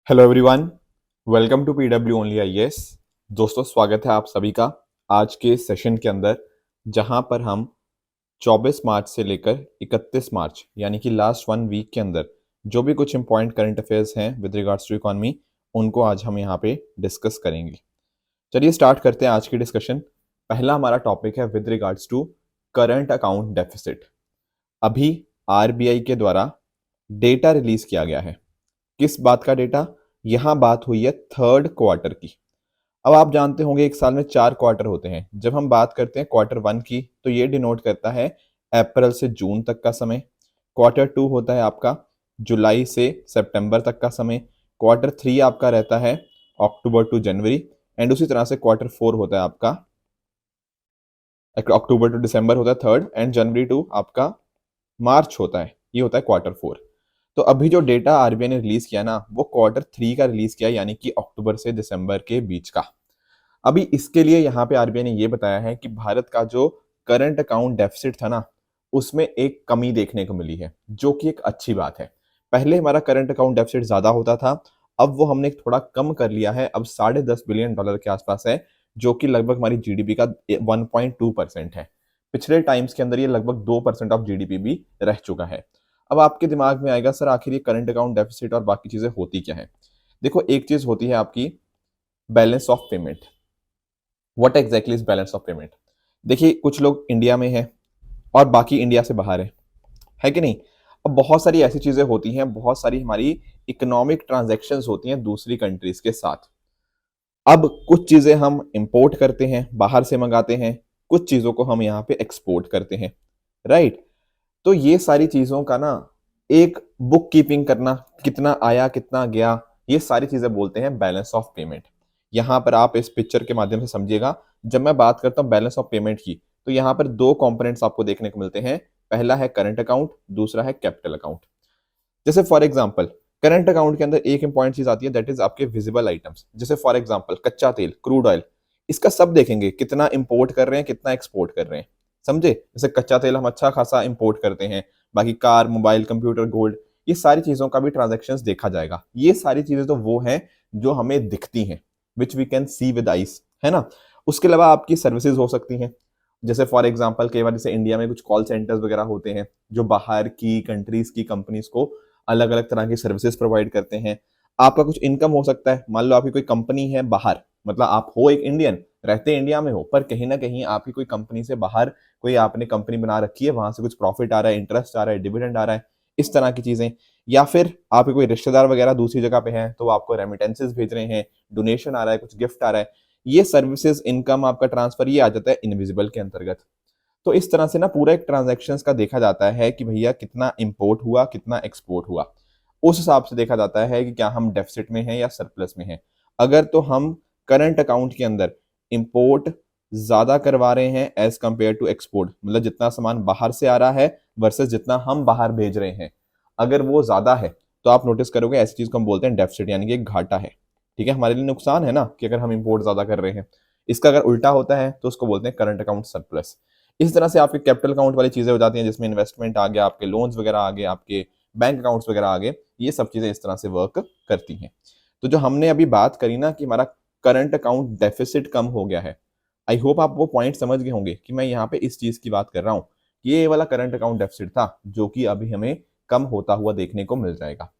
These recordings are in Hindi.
Hello everyone, welcome to PW only IAS. दोस्तों, स्वागत है आप सभी का आज के सेशन के अंदर, जहां पर हम 24 मार्च से लेकर 31 मार्च यानी कि लास्ट 1 वीक के अंदर जो भी कुछ इंपॉर्टेंट करंट अफेयर्स हैं विद रिगार्ड्स टू इकोनॉमी, उनको आज हम यहाँ पे डिस्कस करेंगे। चलिए स्टार्ट करते हैं आज की डिस्कशन। पहला हमारा टॉपिक है with regards to current account deficit. अभी आरबीआई के द्वारा डेटा रिलीज किया गया है। किस बात का डेटा? यहां बात हुई है थर्ड क्वार्टर की। अब आप जानते होंगे एक साल में 4 क्वार्टर होते हैं। जब हम बात करते हैं Q1 की, तो ये डिनोट करता है अप्रैल से जून तक का समय। Q2 होता है आपका जुलाई से सितंबर तक का समय। Q3 आपका रहता है अक्टूबर टू जनवरी। एंड उसी तरह से Q4 होता है आपका अक्टूबर टू दिसंबर होता है थर्ड, एंड जनवरी टू आपका मार्च होता है। ये होता है Q4। तो अभी जो डेटा आरबीआई ने रिलीज किया ना, वो Q3 का रिलीज किया, यानी कि अक्टूबर से दिसंबर के बीच का। अभी इसके लिए यहाँ पे आरबीआई ने ये बताया है कि भारत का जो करंट अकाउंट डेफिसिट था ना, उसमें एक कमी देखने को मिली है, जो कि एक अच्छी बात है। पहले हमारा करंट अकाउंट डेफिसिट ज्यादा होता था, अब वो हमने थोड़ा कम कर लिया है। अब $10.5 बिलियन के आसपास है, जो कि लगभग हमारी जीडीपी का 1.2% है। पिछले टाइम्स के अंदर ये लगभग 2% ऑफ जीडीपी भी रह चुका है। अब आपके दिमाग में आएगा, सर आखिर ये करंट अकाउंट डेफिसिट और बाकी चीजें होती क्या है? देखो, एक चीज होती है आपकी balance of payment. What exactly is balance of payment? देखिए, कुछ लोग इंडिया में हैं और बाकी इंडिया से बाहर है कि नहीं? अब बहुत सारी ऐसी चीजें होती हैं, बहुत सारी हमारी इकोनॉमिक ट्रांजैक्शंस होती हैं दूसरी कंट्रीज के साथ। अब कुछ चीजें हम इंपोर्ट करते हैं, बाहर से मंगाते हैं, कुछ चीजों को हम यहाँ पे एक्सपोर्ट करते हैं, राइट? तो ये सारी चीजों का ना एक बुक कीपिंग करना, कितना आया कितना गया, ये सारी चीजें बोलते हैं बैलेंस ऑफ पेमेंट। यहां पर आप इस पिक्चर के माध्यम से समझिएगा। जब मैं बात करता हूं बैलेंस ऑफ पेमेंट की, तो यहां पर दो कंपोनेंट्स आपको देखने को मिलते हैं। पहला है करंट अकाउंट, दूसरा है कैपिटल अकाउंट। जैसे फॉर एग्जांपल, करंट अकाउंट के अंदर एक इंपॉर्टेंट चीज आती है, दैट इज आपके विजिबल आइटम्स। जैसे फॉर एग्जांपल कच्चा तेल, क्रूड ऑयल, इसका सब देखेंगे, कितना इंपोर्ट कर रहे हैं, कितना एक्सपोर्ट कर रहे हैं। समझे? जैसे कच्चा तेल हम अच्छा खासा इंपोर्ट करते हैं, बाकी कार, मोबाइल, कंप्यूटर, गोल्ड, ये सारी चीजों का भी ट्रांजेक्शन देखा जाएगा। ये सारी चीजें तो वो हैं जो हमें दिखती हैं, which we can see with eyes, है ना? उसके अलावा आपकी सर्विसेज हो सकती हैं। जैसे फॉर एग्जांपल कई बार जैसे इंडिया में कुछ कॉल सेंटर्स वगैरह होते हैं, जो बाहर की कंट्रीज की कंपनीज को अलग अलग तरह की सर्विसेज प्रोवाइड करते हैं। आपका कुछ इनकम हो सकता है, मान लो आपकी कोई कंपनी है बाहर, मतलब आप हो एक इंडियन, रहते इंडिया में हो, पर कहीं ना कहीं आपकी कोई कंपनी से बाहर कोई आपने कंपनी बना रखी है, वहां से कुछ प्रॉफिट आ रहा है, इंटरेस्ट आ रहा है, डिविडेंड आ रहा है, इस तरह की चीजें। या फिर आपके कोई रिश्तेदार वगैरह दूसरी जगह पे हैं, तो वो आपको रेमिटेंसेस भेज रहे हैं, डोनेशन आ रहा है, कुछ गिफ्ट आ रहा है, ये सर्विसेज इनकम आपका ट्रांसफर, ये आ जाता है इनविजिबल के अंतर्गत। तो इस तरह से ना पूरा एक ट्रांजैक्शन का देखा जाता है कि भैया कितना इंपोर्ट हुआ, कितना एक्सपोर्ट हुआ। उस हिसाब से देखा जाता है कि क्या हम डेफिसिट में हैं या सरप्लस में हैं। अगर तो हम करंट अकाउंट के अंदर इंपोर्ट ज्यादा करवा रहे हैं एज कंपेयर टू एक्सपोर्ट, मतलब जितना सामान बाहर से आ रहा है वर्सेस जितना हम बाहर भेज रहे हैं, अगर वो ज्यादा है, तो आप नोटिस करोगे ऐसी चीज को हम बोलते हैं डेफिसिट, यानी कि एक घाटा है। ठीक है, हमारे लिए नुकसान है ना कि अगर हम इंपोर्ट ज्यादा कर रहे हैं। इसका अगर उल्टा होता है तो उसको बोलते हैं करंट अकाउंट सरप्लस। इस तरह से आपके कैपिटल अकाउंट वाली चीजें हो जाती हैं, जिसमें इन्वेस्टमेंट आ गया, आपके लोन्स वगैरह आ गए, आपके बैंक अकाउंट्स वगैरह आ गए, ये सब चीजें इस तरह से वर्क करती हैं। तो जो हमने अभी बात करी ना कि हमारा करंट अकाउंट डेफिसिट कम हो गया है, आई होप आप वो पॉइंट समझ गए होंगे कि मैं यहाँ पे इस चीज की बात कर रहा हूँ। ये वाला करंट अकाउंट डेफिसिट था, जो कि अभी हमें कम होता हुआ देखने को मिल जाएगा।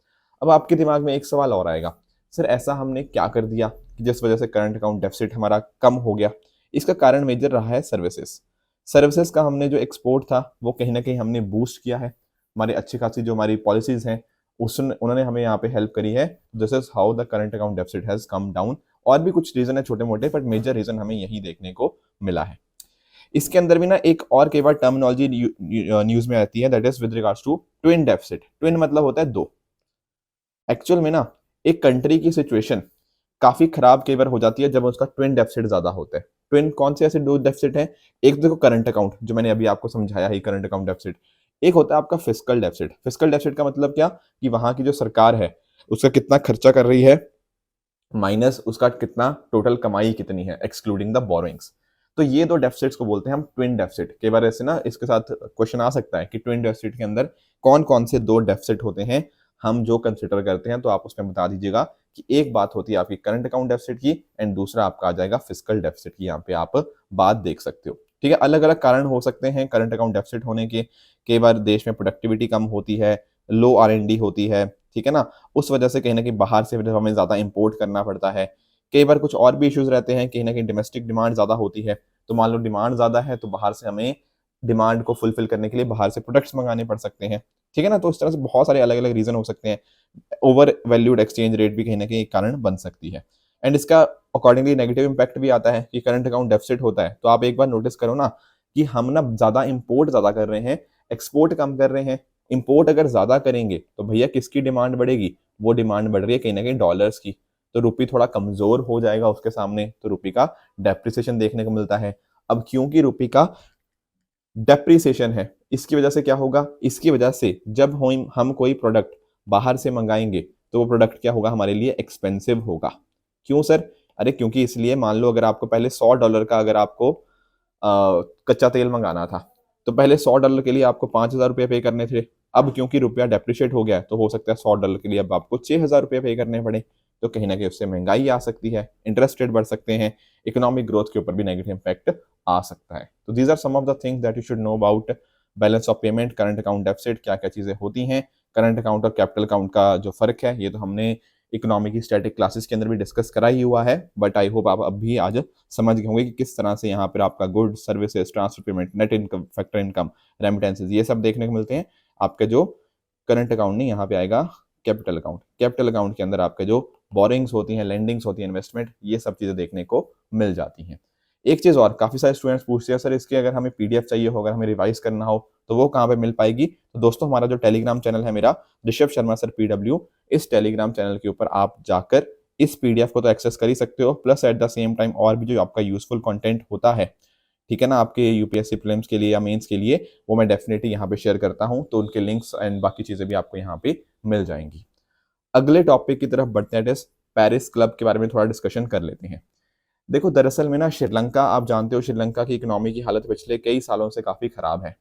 अब आपके दिमाग में एक सवाल और आएगा, सर ऐसा हमने क्या कर दिया कि जिस वजह से करंट अकाउंट डेफिसिट हमारा कम हो गया? इसका कारण मेजर रहा है सर्विसेज। सर्विसेज का हमने जो एक्सपोर्ट था, वो कहीं ना कहीं हमने बूस्ट किया है। हमारी अच्छी खासी जो हमारी पॉलिसीज हैं, उस उन्होंने हमें यहाँ पे हेल्प करी है। This is how the current account deficit has come down. और भी कुछ रीजन है छोटे मोटे, बट मेजर रीजन हमें यही देखने को मिला है। इसके अंदर भी ना एक और कई बार टर्मिनोलॉजी न्यूज में आती है, that is with regards to twin deficit. Twin मतलब होता है दो। एक्चुअल में ना एक कंट्री की सिचुएशन काफी खराब कई बार हो जाती है जब उसका ट्विन डेफिसिट ज्यादा होता है। ट्विन कौन से ऐसे दो डेफिसिट हैं? एक तो देखो करंट अकाउंट, जो मैंने अभी आपको समझाया है, करंट अकाउंट डेफिसिट। एक होता है आपका फिस्कल डेफिसिट। फिस्कल डेफिसिट का मतलब क्या कि वहां की जो सरकार है, उसका कितना खर्चा कर रही है, माइनस उसका कितना टोटल कमाई कितनी है, एक्सक्लूडिंग द बोरोइंग्स। तो ये दो डेफिसिट्स को बोलते हैं हम ट्विन डेफिसिट। कई बार ऐसे ना इसके साथ क्वेश्चन आ सकता है कि ट्विन डेफिसिट के अंदर कौन कौन से दो डेफिसिट होते हैं, हम जो कंसिडर करते हैं तो आप उसमें बता दीजिएगा कि एक बात होती है आपकी करंट अकाउंट डेफिसिट की एंड दूसरा आपका आ जाएगा फिस्कल डेफिसिट की। यहाँ पे आप बात देख सकते हो, ठीक है। अलग अलग कारण हो सकते हैं करंट अकाउंट डेफिसिट होने के। कई बार देश में प्रोडक्टिविटी कम होती है, लो R&D होती है, ठीक है ना, उस वजह से कहीं ना कहीं बाहर से हमें ज्यादा इंपोर्ट करना पड़ता है। कई बार कुछ और भी इश्यूज रहते हैं, कहीं ना कहीं डोमेस्टिक डिमांड ज्यादा होती है, तो मान लो डिमांड ज्यादा है तो बाहर से हमें डिमांड को फुलफिल करने के लिए बाहर से प्रोडक्ट्स मंगाने पड़ सकते हैं, ठीक है ना। तो इस तरह से बहुत सारे अलग अलग रीजन हो सकते हैं। ओवर वैल्यूड एक्सचेंज रेट भी कहीं ना कहीं एक कारण बन सकती है। एंड इसका अकॉर्डिंगली नेगेटिव इंपैक्ट भी आता है कि करंट अकाउंट डेफिसिट होता है तो आप एक बार नोटिस करो ना कि हम ना ज्यादा इंपोर्ट ज्यादा कर रहे हैं, एक्सपोर्ट कम कर रहे हैं। इंपोर्ट अगर ज्यादा करेंगे तो भैया किसकी डिमांड बढ़ेगी? वो डिमांड बढ़ रही है कहीं ना कहीं डॉलर्स की, तो रुपी थोड़ा कमजोर हो जाएगा उसके सामने, तो रुपी का डेप्रिसिएशन देखने को मिलता है। अब क्योंकि रुपी का डेप्रिसिएशन है, इसकी वजह से क्या होगा? इसकी वजह से जब हम कोई प्रोडक्ट बाहर से मंगाएंगे तो वो प्रोडक्ट क्या होगा? हमारे लिए एक्सपेंसिव होगा। क्यों सर? अरे क्योंकि इसलिए मान लो अगर आपको पहले $100 का अगर आपको कच्चा तेल मंगाना था तो पहले $100 के लिए आपको ₹5,000 पे करने थे। अब क्योंकि रुपया डेप्रिशिएट हो गया है तो हो सकता है $100 के लिए अब आपको ₹6,000 पे करने पड़े। तो कहीं ना कहीं उससे महंगाई आ सकती है, इंटरेस्ट रेट बढ़ सकते हैं, इकोनॉमिक ग्रोथ के ऊपर भी नेगेटिव इंपैक्ट आ सकता है। तो these are some of the things that you should know about balance of payment, current account deficit, क्या क्या चीजें होती हैं। करंट अकाउंट और कैपिटल अकाउंट का जो फर्क है ये तो हमने इकोनॉमिक की स्टैटिक क्लासेस के अंदर भी डिस्कस करा ही हुआ है, बट आई होप आप अब भी आज समझ गए होंगे कि किस तरह से यहाँ पर आपका good services, transfer payment, net income, factor income, remittances, ये सब देखने को मिलते हैं। आपका जो करंट अकाउंट नहीं, यहाँ पे आएगा कैपिटल अकाउंट। कैपिटल अकाउंट के अंदर आपके जो बोरिंग्स होती हैं, लेंडिंग्स होती हैं, इन्वेस्टमेंट, ये सब चीजें देखने को मिल जाती हैं। एक चीज और, काफी सारे स्टूडेंट्स पूछते हैं सर इसके अगर हमें PDF चाहिए हो, अगर हमें रिवाइज करना हो तो वो कहाँ पे मिल पाएगी? तो दोस्तों हमारा जो टेलीग्राम चैनल है मेरा, ऋषभ शर्मा सर PW, इस टेलीग्राम चैनल के ऊपर आप जाकर इस PDF को तो एक्सेस कर ही सकते हो, plus at the same time और भी जो आपका यूजफुल कंटेंट होता है, ठीक है ना, आपके UPSC प्रीलिम्स के लिए या मेंस के लिए, वो मैं डेफिनेटली यहाँ पे शेयर करता हूँ, तो उनके लिंक्स एंड बाकी चीजें भी आपको यहाँ पे मिल जाएंगी। अगले टॉपिक की तरफ बढ़ते हैं, पेरिस क्लब के बारे में थोड़ा डिस्कशन कर लेते हैं। देखो दरअसल में ना श्रीलंका, आप जानते हो श्रीलंका की इकोनॉमी की हालत पिछले कई सालों से काफी खराब है,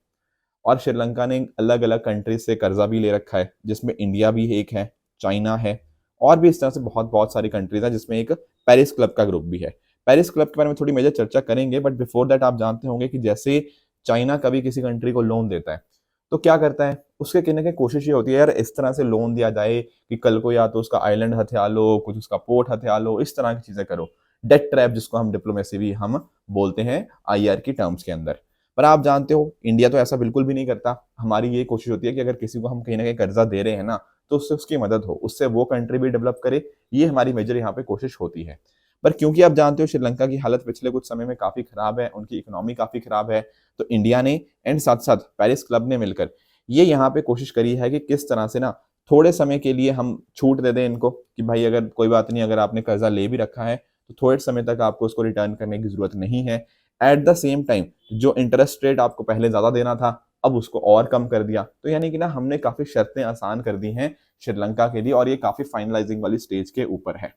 और श्रीलंका ने अलग अलग कंट्रीज से कर्जा भी ले रखा है, जिसमें इंडिया भी एक है, चाइना है, और भी इस तरह से बहुत बहुत सारी कंट्रीज हैं, जिसमें एक पेरिस क्लब का ग्रुप भी है। पेरिस क्लब के बारे में थोड़ी मेजर चर्चा करेंगे, बट बिफोर दैट आप जानते होंगे कि जैसे चाइना कभी किसी कंट्री को लोन देता है तो क्या करता है, उसके कहने की कोशिश ये होती है यार इस तरह से लोन दिया जाए कि कल को या तो उसका आइलैंड हथिया लो, कुछ उसका पोर्ट हथिया लो, इस तरह की चीजें करो। डेट ट्रैप जिसको हम डिप्लोमेसी भी हम बोलते हैं IR की टर्म्स के अंदर। पर आप जानते हो इंडिया तो ऐसा बिल्कुल भी नहीं करता। हमारी ये कोशिश होती है कि अगर किसी को हम कहीं ना कहीं कर्जा दे रहे हैं ना, तो उससे उसकी मदद हो, उससे वो कंट्री भी डेवलप करे, ये हमारी मेजर यहाँ पे कोशिश होती है। पर क्योंकि आप जानते हो श्रीलंका की हालत पिछले कुछ समय में काफी खराब है, उनकी इकोनॉमी काफी खराब है, तो इंडिया ने एंड साथ साथ पेरिस क्लब ने मिलकर ये यहाँ पे कोशिश करी है कि किस तरह से ना थोड़े समय के लिए हम छूट दे दें इनको, कि भाई अगर कोई बात नहीं, अगर आपने कर्जा ले भी रखा है तो थोड़े समय तक आपको उसको रिटर्न करने की जरूरत नहीं है। एट द सेम टाइम जो इंटरेस्ट रेट आपको पहले ज्यादा देना था अब उसको और कम कर दिया। तो यानी कि ना हमने काफी शर्तें आसान कर दी हैं श्रीलंका के लिए, और ये काफी फाइनलाइजिंग वाली स्टेज के ऊपर है,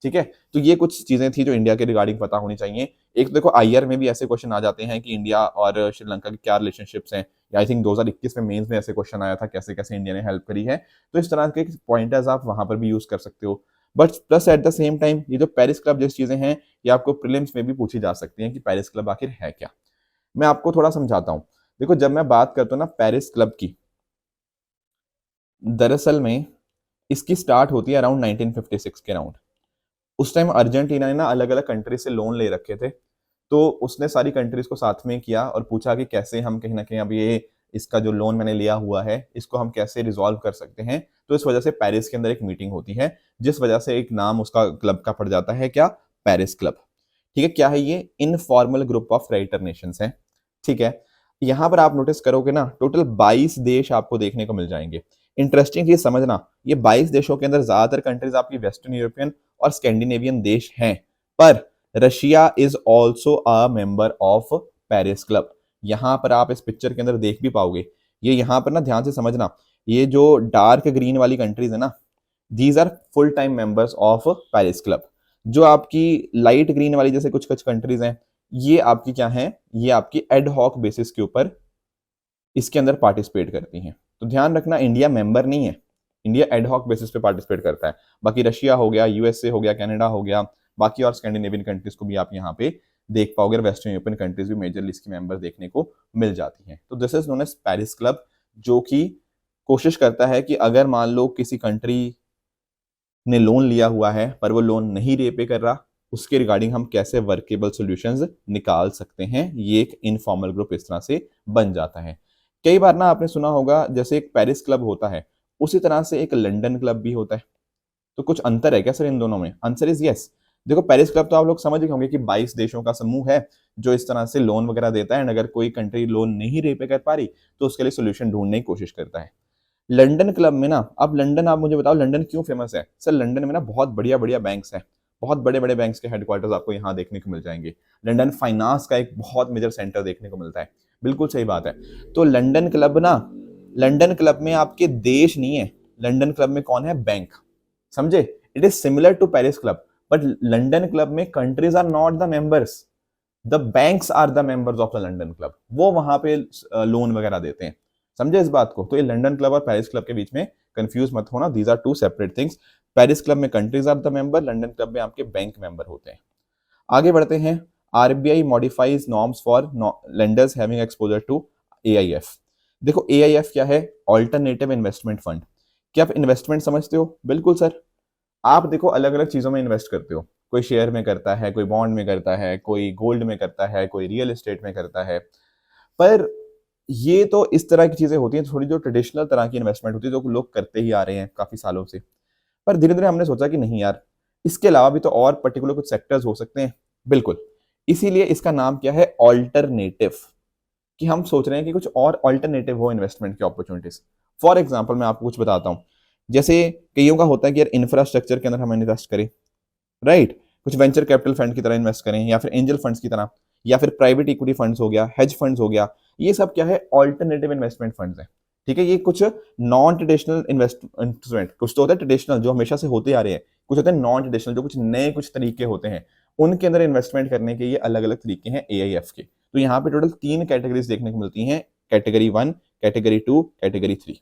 ठीक है। तो ये कुछ चीजें थी जो इंडिया के रिगार्डिंग पता होनी चाहिए। एक तो देखो IR में भी ऐसे क्वेश्चन आ जाते हैं कि इंडिया और श्रीलंका की क्या रिलेशनशिप्स हैं, आई थिंक 2021 में मेंस में ऐसे क्वेश्चन आया था, कैसे कैसे इंडिया ने हेल्प करी है। तो इस तरह के पॉइंटर्स आप वहां पर भी यूज कर सकते हो। But plus at the same time ये जो पेरिस क्लब जैसी चीजें हैं ये आपको प्रीलिम्स में भी पूछी जा सकती हैं कि पेरिस क्लब आखिर है क्या। मैं आपको थोड़ा समझाता हूँ। देखो जब मैं बात करता हूँ ना पेरिस क्लब की, दरअसल में इसकी स्टार्ट होती है अराउंड 1956 के अराउंड। उस टाइम अर्जेंटीना ने ना अलग अलग कंट्री से लोन ले रखे थे, तो उसने सारी कंट्रीज को साथ में किया और पूछा कि कैसे हम कहीं ना कहीं अब ये इसका जो लोन मैंने लिया हुआ है इसको हम कैसे रिजॉल्व कर सकते हैं। तो इस वजह से पेरिस के अंदर एक मीटिंग होती है, जिस वजह से एक नाम उसका क्लब का पड़ जाता है, क्या? पेरिस क्लब, ठीक है। क्या है ये? Informal group of creditor Nations है, ठीक है। यहां पर आप नोटिस करोगे ना टोटल 22 देश आपको देखने को मिल जाएंगे। इंटरेस्टिंग चीज समझना, ये 22 देशों के अंदर ज्यादातर कंट्रीज आपकी वेस्टर्न यूरोपियन और स्कैंडिनेवियन देश हैं, पर Russia is also a member of Paris club. यहां पर आप इस पिक्चर के अंदर देख भी पाओगे, ये यहां पर ना ध्यान से समझना, ये जो डार्क ग्रीन वाली कंट्रीज है ना, these are full time members of Paris Club. जो आपकी लाइट ग्रीन वाली जैसे कुछ कुछ कंट्रीज हैं, ये आपकी क्या है, ये आपकी एडहॉक बेसिस के ऊपर इसके अंदर पार्टिसिपेट करती हैं। तो ध्यान रखना इंडिया मेंबर नहीं है, इंडिया एडहॉक बेसिस पे पार्टिसिपेट करता है। बाकी रशिया हो गया, यूएसए हो गया, कनाडा हो गया, बाकी और स्कैंडिनेवियन कंट्रीज को भी आप यहाँ पे देख पाओगे, वेस्टर्न यूरोपियन कंट्रीज भी मेजरली इसकी मेंबर देखने को मिल जाती हैं। तो this is known as Paris Club, जो कि कोशिश करता है कि अगर मान लो किसी कंट्री ने लोन लिया हुआ है पर वो लोन नहीं रीपे कर रहा, उसके रिगार्डिंग हम कैसे वर्केबल सॉल्यूशंस निकाल सकते हैं। ये एक इनफॉर्मल ग्रुप इस तरह से बन जाता है। कई बार ना आपने सुना होगा जैसे एक पेरिस क्लब होता है, उसी तरह से एक लंदन क्लब भी होता है। तो कुछ अंतर है क्या सर इन दोनों में? Answer is yes. देखो पेरिस क्लब तो आप लोग समझ गए होंगे कि 22 देशों का समूह है जो इस तरह से लोन वगैरह देता है, एंड अगर कोई कंट्री लोन नहीं रीपे कर पा रही तो उसके लिए सोल्यूशन ढूंढने की कोशिश करता है। लंदन क्लब में ना, अब लंदन आप मुझे बताओ लंदन क्यों फेमस है? सर लंदन में ना बहुत बढ़िया बढ़िया बैंक्स हैं, बहुत बड़े बड़े बैंक्स के हेडक्वार्टर्स आपको यहाँ देखने को मिल जाएंगे। लंदन फाइनेंस का एक बहुत मेजर सेंटर देखने को मिलता है। बिल्कुल सही बात है। तो लंदन क्लब ना, लंदन क्लब में आपके देश नहीं है, लंदन क्लब में कौन है? बैंक। समझे? It is similar to Paris club, but London club में countries are not the members, the banks are the members of the London club. वो वहां पे लोन वगैरह देते हैं। समझे इस बात को? तो ये लंदन क्लब और पेरिस क्लब के बीच में कंफ्यूज मत होना, these are two separate things. Paris club में countries are the member, London club में आपके बैंक मेंबर होते हैं। आगे बढ़ते हैं। RBI modifies norms for lenders having exposure to AIF. देखो एआईएफ क्या है? Alternative investment fund. क्या आप इन्वेस्टमेंट समझते हो? बिल्कुल सर। आप देखो अलग अलग चीजों में इन्वेस्ट करते हो, कोई शेयर में करता है, कोई बॉन्ड में करता है, कोई गोल्ड में करता है, कोई रियल एस्टेट में करता है। पर ये तो इस तरह की चीजें होती हैं, थोड़ी जो ट्रेडिशनल तरह की इन्वेस्टमेंट होती है जो लोग करते ही आ रहे हैं काफी सालों से। पर धीरे धीरे हमने सोचा कि नहीं यार, इसके अलावा भी तो और पर्टिकुलर कुछ सेक्टर्स हो सकते हैं। बिल्कुल, इसीलिए इसका नाम क्या है? ऑल्टरनेटिव। कि हम सोच रहे हैं कि कुछ और ऑल्टरनेटिव हो इन्वेस्टमेंट की अपॉर्चुनिटीज। फॉर एग्जाम्पल मैं आपको कुछ बताता हूँ। जैसे कईयों का होता है कि यार इंफ्रास्ट्रक्चर के अंदर हम इन्वेस्ट करें, राइट? कुछ वेंचर कैपिटल फंड की तरह इन्वेस्ट करें, या फिर एंजल फंड्स की तरह, या फिर प्राइवेट इक्विटी फंड्स हो गया, हेज फंड्स हो गया। ये सब क्या है? ऑल्टरनेटिव इन्वेस्टमेंट फंड्स हैं। ठीक है, ये कुछ नॉन ट्रेडिशनल इन्वेस्टमेंट, कुछ तो होता है ट्रेडिशनल जो हमेशा से होते आ रहे हैं, कुछ होते हैं नॉन ट्रेडिशनल जो कुछ नए कुछ तरीके होते हैं। उनके अंदर इन्वेस्टमेंट करने के ये अलग अलग तरीके हैं एआईएफ के। तो यहाँ पे टोटल 3 कैटेगरीज देखने को मिलती हैं, कैटेगरी 1, कैटेगरी 2, कैटेगरी 3।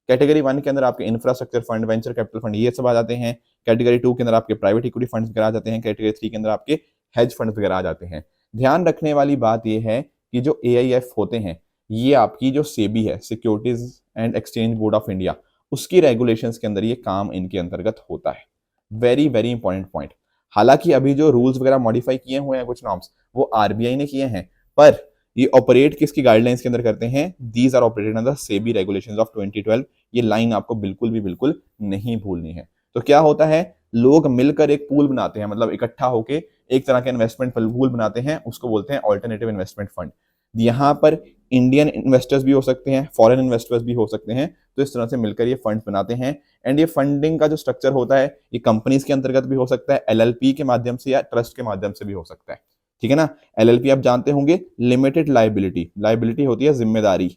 कैटेगरी 1 के अंदर आपके infrastructure fund, venture capital fund ये सब आ जाते हैं। कैटेगरी 2 के अंदर आपके प्राइवेट इक्विटी फंड्स वगैरह आ जाते हैं। कैटेगरी 3 के अंदर आपके हेज फंड्स वगैरह आ जाते हैं। ध्यान रखने वाली बात ये है कि जो एआईएफ होते हैं, ये आपकी जो सेबी है, securities and exchange board of India, उसकी रेगुलेशंस के अंदर ये काम इनके अंतर्गत होता है। Very very important point. हालांकि अभी जो रूल्स वगैरह मॉडिफाई किए हुए हैं कुछ नॉर्म्स, वो आरबीआई ने किए हैं, पर ये ऑपरेट किसकी गाइडलाइंस के अंदर करते हैं? These are operated under SEBI regulations of 2012। ये लाइन आपको बिल्कुल भी बिल्कुल नहीं भूलनी है। तो क्या होता है? लोग मिलकर एक पूल बनाते हैं, मतलब इकट्ठा होके एक तरह के इन्वेस्टमेंट पूल बनाते हैं, उसको बोलते हैं ऑल्टरनेटिव इन्वेस्टमेंट फंड। यहाँ पर इंडियन इन्वेस्टर्स भी हो सकते हैं, फॉरेन इन्वेस्टर्स भी हो सकते हैं। तो इस तरह से मिलकर ये फंड बनाते हैं। एंड ये फंडिंग का जो स्ट्रक्चर होता है, ये कंपनीज के अंतर्गत भी हो सकता है, एलएलपी के माध्यम से या ट्रस्ट के माध्यम से भी हो सकता है। ठीक है ना? एलएलपी आप जानते होंगे, लिमिटेड लाइबिलिटी। लाइबिलिटी होती है जिम्मेदारी,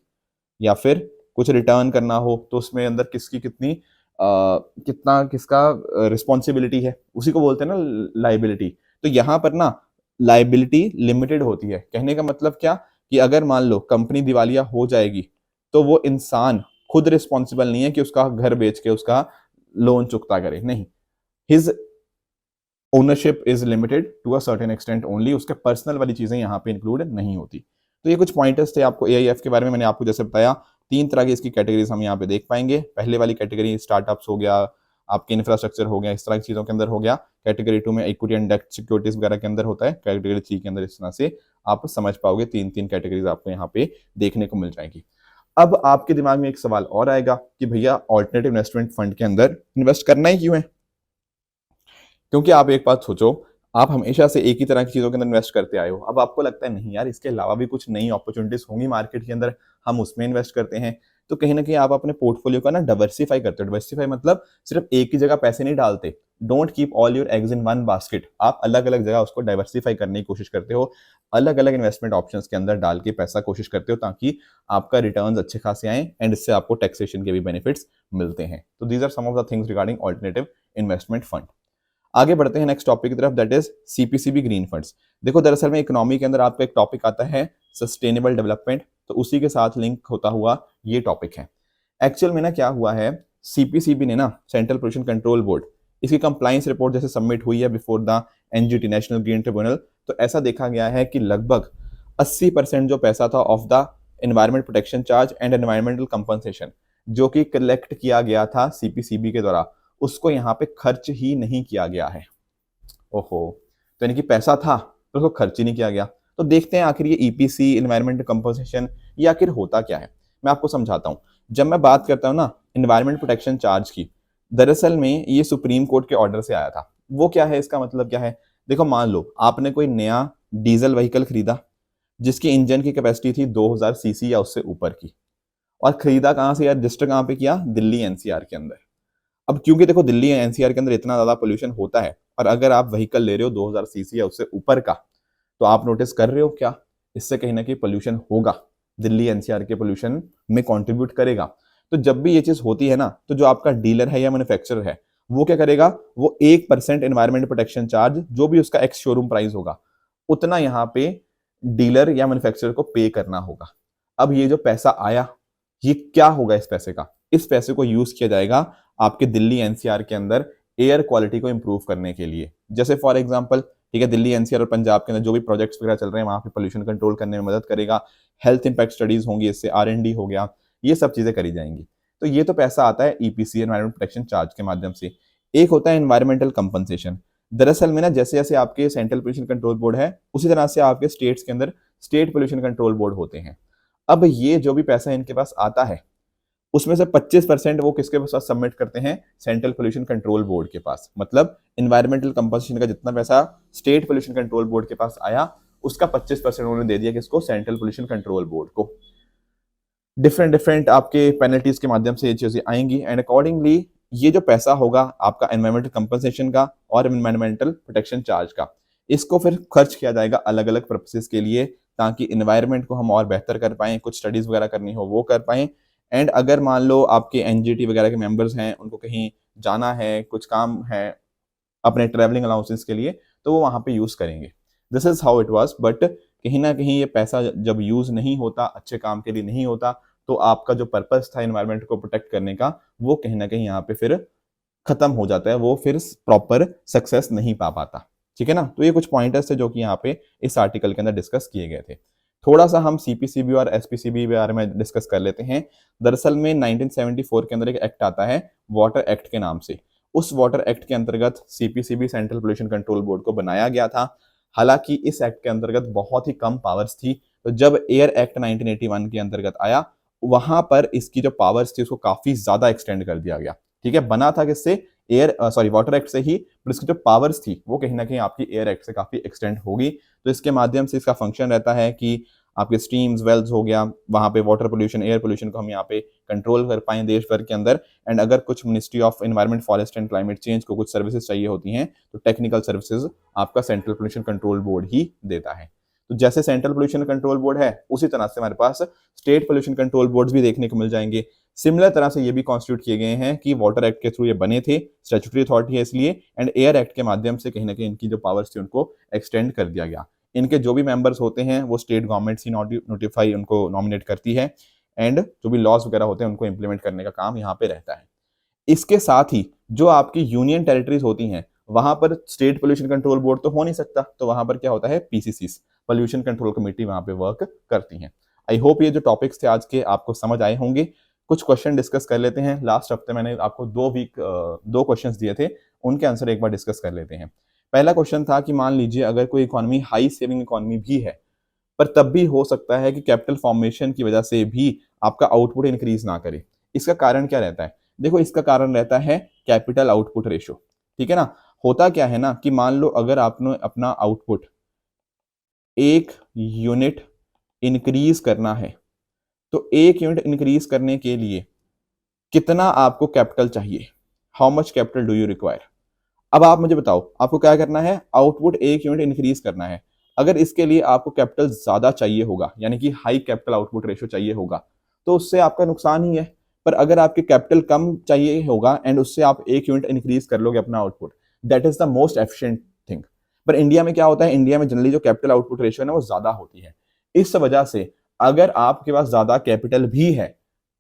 या फिर कुछ रिटर्न करना हो तो उसमें अंदर किसकी कितनी कितना किसका रिस्पॉन्सिबिलिटी है, उसी को बोलते हैं ना लाइबिलिटी। तो यहाँ पर ना लाइबिलिटी लिमिटेड होती है। कहने का मतलब क्या? कि अगर मान लो कंपनी दिवालिया हो जाएगी तो वो इंसान खुद रिस्पॉन्सिबल नहीं है कि उसका घर बेच के उसका लोन चुकता करे, नहीं। His ownership is limited to a certain extent only, उसके पर्सनल वाली चीजें यहाँ पे इंक्लूड नहीं होती। तो ये कुछ पॉइंटर्स थे आपको एआईएफ के बारे में। मैंने आपको जैसे बताया 3 तरह की इसकी कैटेगरीज हम यहाँ पे देख पाएंगे। पहले वाली कैटेगरी स्टार्टअप्स हो गया, आपके इंफ्रास्ट्रक्चर हो गया, इस तरह की चीजों के अंदर हो गया। कैटेगरी 2 में इक्विटी एंड डेट सिक्योरिटीज वगैरह के अंदर होता है। कैटेगरी 3 के अंदर इस तरह से आप समझ पाओगे। 3 कैटेगरीज आपको यहाँ पे देखने को मिल जाएगी। अब आपके दिमाग में एक सवाल और आएगा कि भैया ऑल्टरनेटिव इन्वेस्टमेंट फंड के अंदर इन्वेस्ट करना ही क्यों है? क्योंकि आप एक बात सोचो, आप हमेशा से एक ही तरह की चीजों के अंदर इन्वेस्ट करते आए हो। अब आपको लगता है नहीं यार, इसके अलावा भी कुछ नई अपॉर्चुनिटीज होंगी मार्केट के अंदर, हम उसमें इन्वेस्ट करते हैं। तो कहीं ना कहीं आप अपने पोर्टफोलियो का ना डाइवर्सिफाई करते हो। डाइवर्सिफाई मतलब सिर्फ एक ही जगह पैसे नहीं डालते। Don't keep all your eggs in one basket. आप अलग अलग जगह उसको डाइवर्सिफाई करने की कोशिश करते हो, अलग अलग इन्वेस्टमेंट ऑप्शंस के अंदर डाल के पैसा कोशिश करते हो, ताकि आपका रिटर्न्स अच्छे खासे आए एंड इससे आपको टैक्सेशन के भी बेनिफिट्स मिलते हैं। तो these are some of the things regarding alternative investment fund. आगे बढ़ते हैं नेक्स्ट टॉपिक की तरफ, that is CPCB green funds. देखो दरअसल में इकोनॉमी के अंदर आपका एक टॉपिक आता है सस्टेनेबल डेवलपमेंट, तो उसी के साथ लिंक होता हुआ ये टॉपिक है। एक्चुअल में ना क्या हुआ है सीपीसीबी ने ना, सेंट्रल पोल्यूशन कंट्रोल बोर्ड, इसकी कंप्लाइंस रिपोर्ट जैसे सबमिट हुई है before the NGT national green tribunal, तो ऐसा देखा गया है कि लगभग 80% जो पैसा था of the environment protection charge and environmental compensation जो कि कलेक्ट किया गया था सीपीसीबी के द्वारा, उसको यहाँ पे खर्च ही नहीं किया गया है। ओहो, तो यानी कि पैसा था तो उसको खर्च ही नहीं किया गया। तो देखते हैं आखिर ये ईपीसी एनवायरमेंट कंपनसेशन ये आखिर होता क्या है। मैं आपको समझाता हूँ। जब मैं बात करता हूँ ना एनवायरमेंट प्रोटेक्शन चार्ज की, दरअसल में ये सुप्रीम कोर्ट के ऑर्डर से आया था। वो क्या है, इसका मतलब क्या है? देखो, मान लो आपने कोई नया डीजल व्हीकल खरीदा जिसकी इंजन की कैपेसिटी थी 2000 सीसी या उससे ऊपर की, और खरीदा कहाँ से यार, रजिस्टर कहाँ पे किया? दिल्ली एनसीआर के अंदर। अब क्योंकि देखो दिल्ली एनसीआर के अंदर इतना ज्यादा पोल्यूशन होता है, और अगर आप व्हीकल ले रहे हो 2000 सीसी या उससे ऊपर का, तो आप नोटिस कर रहे हो क्या, इससे कहीं ना कहीं पोल्यूशन होगा, दिल्ली एनसीआर के पोल्यूशन में कंट्रीब्यूट करेगा। तो जब भी ये चीज होती है ना, तो जो आपका डीलर है या मैन्युफैक्चरर है, वो क्या करेगा, वो 1% एनवायरमेंट प्रोटेक्शन चार्ज जो भी उसका एक्स शोरूम प्राइस होगा, उतना यहाँ पे डीलर या मैन्युफैक्चरर को पे करना होगा। अब ये जो पैसा आया, ये क्या होगा इस पैसे का? इस पैसे को यूज किया जाएगा आपके दिल्ली एनसीआर के अंदर एयर क्वालिटी को इंप्रूव करने के लिए। जैसे फॉर एग्जांपल, ठीक है, दिल्ली एनसीआर और पंजाब के अंदर जो भी प्रोजेक्ट्स वगैरह चल रहे हैं वहां पे पोल्यूशन कंट्रोल करने में मदद करेगा। हेल्थ इंपैक्ट स्टडीज होंगी, इससे आर&डी हो गया, ये सब चीजें करी जाएंगी। तो ये तो पैसा आता है ईपीसी एनवायरमेंट प्रोटेक्शन चार्ज के माध्यम से। एक होता है एनवायरमेंटल कंपनसेशन। दरअसल में ना, जैसे जैसे आपके सेंट्रल पोल्यूशन कंट्रोल बोर्ड है, उसी तरह से आपके स्टेट्स के अंदर स्टेट पोल्यूशन कंट्रोल बोर्ड होते हैं। अब ये जो भी पैसा इनके पास आता है, उसमें से 25% वो किसके पास सबमिट करते हैं? सेंट्रल पोल्यूशन कंट्रोल बोर्ड के पास। मतलब एनवायरमेंटल कंपनसेशन का जितना पैसा स्टेट पोल्यूशन कंट्रोल बोर्ड के पास आया, उसका 25% उन्होंने दे दिया किसको? सेंट्रल पोल्यूशन कंट्रोल बोर्ड को। डिफरेंट डिफरेंट आपके पेनल्टीज के माध्यम से ये चीजें आएंगी, एंड अकॉर्डिंगली ये जो पैसा होगा आपका एनवायरमेंटल कंपनसेशन का और एनवायरमेंटल प्रोटेक्शन चार्ज का, इसको फिर खर्च किया जाएगा अलग अलग पर्पसेस के लिए, ताकि एनवायरमेंट को हम और बेहतर कर पाएं, कुछ स्टडीज वगैरह करनी हो वो कर पाएं। एंड अगर मान लो आपके एनजीटी वगैरह के मेंबर्स हैं, उनको कहीं जाना है, कुछ काम है अपने ट्रैवलिंग अलाउंसेस के लिए, तो वो वहां पे यूज करेंगे। This is how it was. But कहीं ना कहीं ये पैसा जब यूज नहीं होता, अच्छे काम के लिए नहीं होता, तो आपका जो पर्पस था एनवायरनमेंट को प्रोटेक्ट करने का, वो कहीं ना कहीं यहाँ पे फिर खत्म हो जाता है, वो फिर प्रॉपर सक्सेस नहीं पा पाता। ठीक है ना? तो ये कुछ पॉइंटर्स थे जो कि यहाँ पे इस आर्टिकल के अंदर डिस्कस किए गए थे। थोड़ा सा हम सीपीसीबी और एसपीसीबी के बारे में डिस्कस कर लेते हैं। दरअसल में 1974 के अंदर एक एक्ट आता है वाटर एक्ट के नाम से। उस वाटर एक्ट के अंतर्गत CPCB central pollution control board को बनाया गया था। हालांकि इस एक्ट के अंतर्गत बहुत ही कम पावर्स थी, तो जब एयर एक्ट 1981 के अंतर्गत आया, वहां पर इसकी जो पावर्स थी उसको काफी ज्यादा एक्सटेंड कर दिया गया। ठीक है, बना था किससे? वाटर एक्ट से ही, पर इसकी जो पावर्स थी वो कहीं ना कहीं आपकी एयर एक्ट से काफी एक्सटेंड होगी। तो इसके माध्यम से इसका फंक्शन रहता है कि आपके स्ट्रीम्स, वेल्स हो गया, वहां पे वाटर पोल्यूशन, एयर पोल्यूशन को हम यहाँ पे कंट्रोल कर पाए देश भर के अंदर। एंड अगर कुछ ministry of environment, forest and climate change को कुछ सर्विसेज चाहिए होती हैं, तो टेक्निकल सर्विसेज आपका सेंट्रल पोल्यूशन कंट्रोल बोर्ड ही देता है। तो जैसे सेंट्रल पोल्यूशन कंट्रोल बोर्ड है, उसी तरह से हमारे पास स्टेट पोल्यूशन कंट्रोल बोर्ड भी देखने को मिल जाएंगे। सिमिलर तरह से ये भी कॉन्स्टिट्यूट किए गए हैं कि वाटर एक्ट के थ्रू ये बने थे, स्टैट्यूटरी अथॉरिटी है इसलिए, एंड एयर एक्ट के माध्यम से कहीं ना कहीं इनकी जो पावर्स थी उनको एक्सटेंड कर दिया गया। इनके जो भी मेंबर्स होते हैं वो स्टेट गवर्नमेंट ही नोटिफाई उनको नॉमिनेट करती है, एंड जो भी लॉज वगैरह होते हैं उनको इंप्लीमेंट करने का काम यहाँ पे रहता है। इसके साथ ही जो आपकी यूनियन टेरिटरीज होती हैं, वहां पर स्टेट पोल्यूशन कंट्रोल बोर्ड तो हो नहीं सकता, तो वहां पर क्या होता है? पीसीसीस, पोल्यूशन कंट्रोल कमेटी, वहां पे वर्क करती हैं। आई होप ये जो टॉपिक्स थे आज के आपको समझ आए होंगे। कुछ क्वेश्चन डिस्कस कर लेते हैं। लास्ट हफ्ते मैंने आपको 2 क्वेश्चंस दिए थे, उनके आंसर एक बार डिस्कस कर लेते हैं। पहला क्वेश्चन था कि मान लीजिए अगर कोई इकोनॉमी हाई सेविंग इकोनॉमी भी है, पर तब भी हो सकता है कि कैपिटल फॉर्मेशन की वजह से भी आपका आउटपुट इंक्रीज ना करे। इसका कारण क्या रहता है? देखो, इसका कारण रहता है कैपिटल आउटपुट रेशो। ठीक है ना? होता क्या है ना कि मान लो अगर आपने अपना आउटपुट 1 यूनिट इंक्रीज करना है, तो 1 यूनिट इंक्रीज करने के लिए कितना आपको कैपिटल चाहिए? How much capital do you require? अब आप मुझे बताओ, आपको क्या करना है? आउटपुट 1 यूनिट इंक्रीज करना है। अगर इसके लिए आपको कैपिटल ज्यादा चाहिए होगा, यानी कि हाई कैपिटल आउटपुट रेशो चाहिए होगा, तो उससे आपका नुकसान ही है। पर अगर आपके कैपिटल कम चाहिए होगा एंड उससे आप 1 यूनिट इंक्रीज कर लोगे अपना output, that is the most efficient thing. पर इंडिया में क्या होता है? इंडिया में जनरली जो कैपिटल आउटपुट रेशो है ना, वो ज्यादा होती है। इस वजह से अगर आपके पास ज्यादा कैपिटल भी है,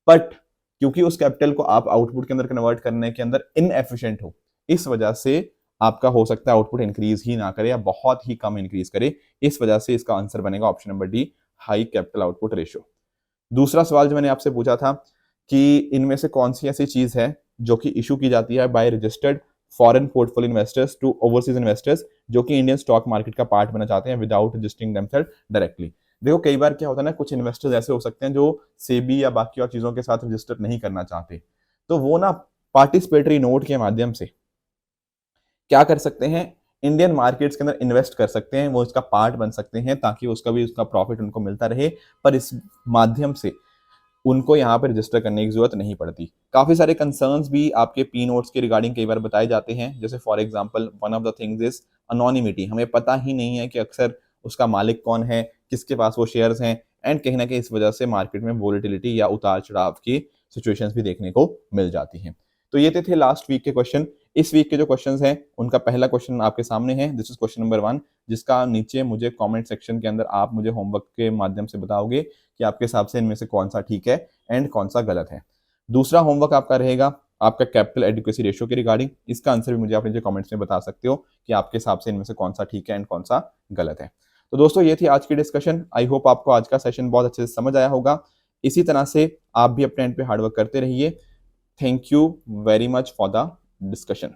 बट क्योंकि उस कैपिटल को आप आउटपुट के अंदर कन्वर्ट करने के अंदर इनएफिशिएंट हो, इस वजह से आपका हो सकता है आउटपुट इंक्रीज ही ना करे या बहुत ही कम इंक्रीज करे। इस वजह से इसका आंसर बनेगा option number D, high capital output ratio. दूसरा सवाल जो मैंने आपसे पूछा था कि इनमें से कौन सी ऐसी चीज है जो कि इशू की जाती है by registered foreign portfolio investors to overseas investors जो कि इंडियन स्टॉक मार्केट का पार्ट बनना चाहते हैं विदाउट रजिस्टरिंग देमसेल्फ डायरेक्टली। देखो कई बार क्या होता है ना, कुछ इन्वेस्टर्स ऐसे हो सकते हैं जो सेबी या बाकी और चीजों के साथ रजिस्टर नहीं करना चाहते, तो वो ना पार्टिसिपेटरी नोट के माध्यम से क्या कर सकते हैं, इंडियन मार्केट्स के अंदर इन्वेस्ट कर सकते हैं, वो इसका पार्ट बन सकते हैं ताकि उसका प्रॉफिट उनको मिलता रहे, पर इस माध्यम से उनको यहाँ पे रजिस्टर करने की जरूरत नहीं पड़ती। काफी सारे कंसर्न्स भी आपके पी नोट्स के रिगार्डिंग कई बार बताए जाते हैं, जैसे for example one of the things is anonymity, हमें पता ही नहीं है कि अक्सर उसका मालिक कौन है, किसके पास वो शेयर्स हैं, एंड कहीं ना कहीं इस वजह से मार्केट में वोलेटिलिटी या उतार चढ़ाव की सिचुएशंस भी देखने को मिल जाती हैं। तो ये थे लास्ट वीक के क्वेश्चन। इस वीक के जो क्वेश्चंस हैं उनका पहला क्वेश्चन आपके सामने है, दिस इज क्वेश्चन नंबर 1, जिसका नीचे मुझे कमेंट सेक्शन के अंदर आप मुझे होमवर्क के माध्यम से बताओगे कि आपके हिसाब से इनमें से कौन सा ठीक है एंड कौन सा गलत है। दूसरा होमवर्क आपका रहेगा आपका कैपिटल एडिक्वेसी रेशियो के रिगार्डिंग, इसका आंसर भी मुझे आप नीचे कमेंट्स में बता सकते हो कि आपके हिसाब से इनमें से कौन सा ठीक है एंड कौन सा गलत है। तो दोस्तों ये थी आज की डिस्कशन। आई होप आपको आज का सेशन बहुत अच्छे से समझ आया होगा। इसी तरह से आप भी अपने एंड पे हार्डवर्क करते रहिए। Thank you very much for the discussion.